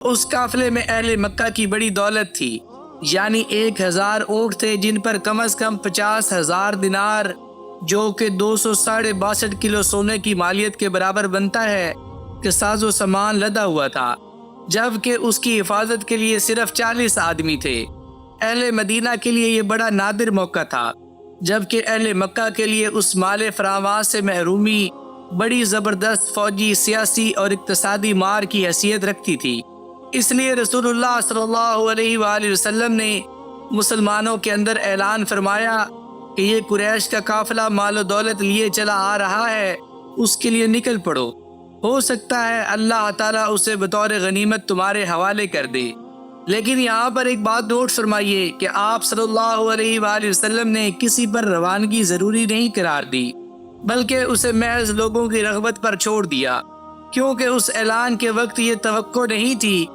اس قافلے میں اہل مکہ کی بڑی دولت تھی، یعنی 1000 اونٹ تھے جن پر کم از کم 50,000 دینار جو کہ 262 کلو سونے کی مالیت کے برابر بنتا ہے کہ ساز و سامان لدا ہوا تھا، جبکہ اس کی حفاظت کے لیے صرف 40 آدمی تھے۔ اہل مدینہ کے لیے یہ بڑا نادر موقع تھا، جبکہ اہل مکہ کے لیے اس مال فراوان سے محرومی بڑی زبردست فوجی، سیاسی اور اقتصادی مار کی حیثیت رکھتی تھی۔ اس لیے رسول اللہ صلی اللہ علیہ وآلہ وسلم نے مسلمانوں کے اندر اعلان فرمایا کہ یہ قریش کا قافلہ مال و دولت لیے چلا آ رہا ہے، اس کے لیے نکل پڑو، ہو سکتا ہے اللہ تعالیٰ اسے بطور غنیمت تمہارے حوالے کر دے۔ لیکن یہاں پر ایک بات نوٹ فرمائیے کہ آپ صلی اللہ علیہ وآلہ وسلم نے کسی پر روانگی ضروری نہیں قرار دی، بلکہ اسے محض لوگوں کی رغبت پر چھوڑ دیا، کیونکہ اس اعلان کے وقت یہ توقع نہیں تھی